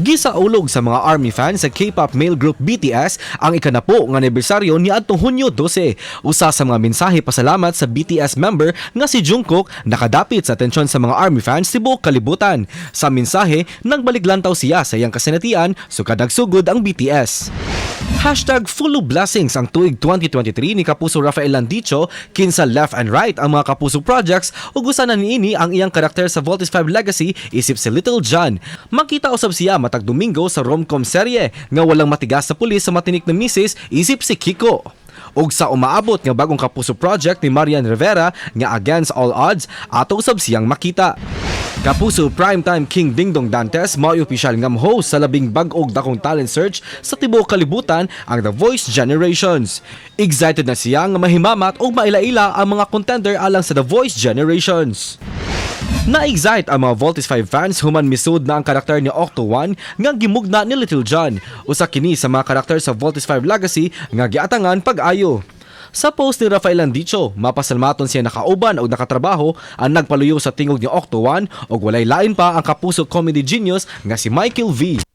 Gisaulog sa mga ARMY fans sa K-pop male group BTS ang ikanapo nga anibersaryo niadtong Hunyo 12. Usa sa mga mensahe pasalamat sa BTS member nga si Jungkook nakadapit sa atensyon sa mga ARMY fans tibuok kalibutan. Sa mensahe, nagbaliglantaw siya sa iyang kasinatian sukad nagsugod ang BTS. Hashtag full of blessings ang tuig 2023 ni Kapuso Rafael Landicho kinsa left and right ang mga Kapuso projects ug usanan niini ang iyang karakter sa Voltes 5 Legacy isip si Little John. Makita usab siya matag Domingo sa rom-com serye nga walang matigas sa pulis sa matinik na misis isip si Kiko. Og sa umaabot nga bagong Kapuso project ni Marian Rivera nga Against All Odds ato usab siyang makita. Kapuso Primetime King Dingdong Dantes mao opisyal nga host sa labing bag-og dakong talent search sa tibuok kalibutan ang The Voice Generations. Excited na siya nga mahimamat og maila-ila ang mga contender alang sa The Voice Generations. Na-excite ang mga Voltes 5 fans human misud na ang karakter ni Octo One nga gimugna ni Little John. Usa kini sa mga karakter sa Voltes 5 Legacy nga giatangan pag-ayo. Sa post ni Rafael Landicho, mapasalmaton siya nakauban o nakatrabaho ang nagpaluyo sa tingog ni Octo One o walay lain pa ang Kapuso comedy genius nga si Michael V.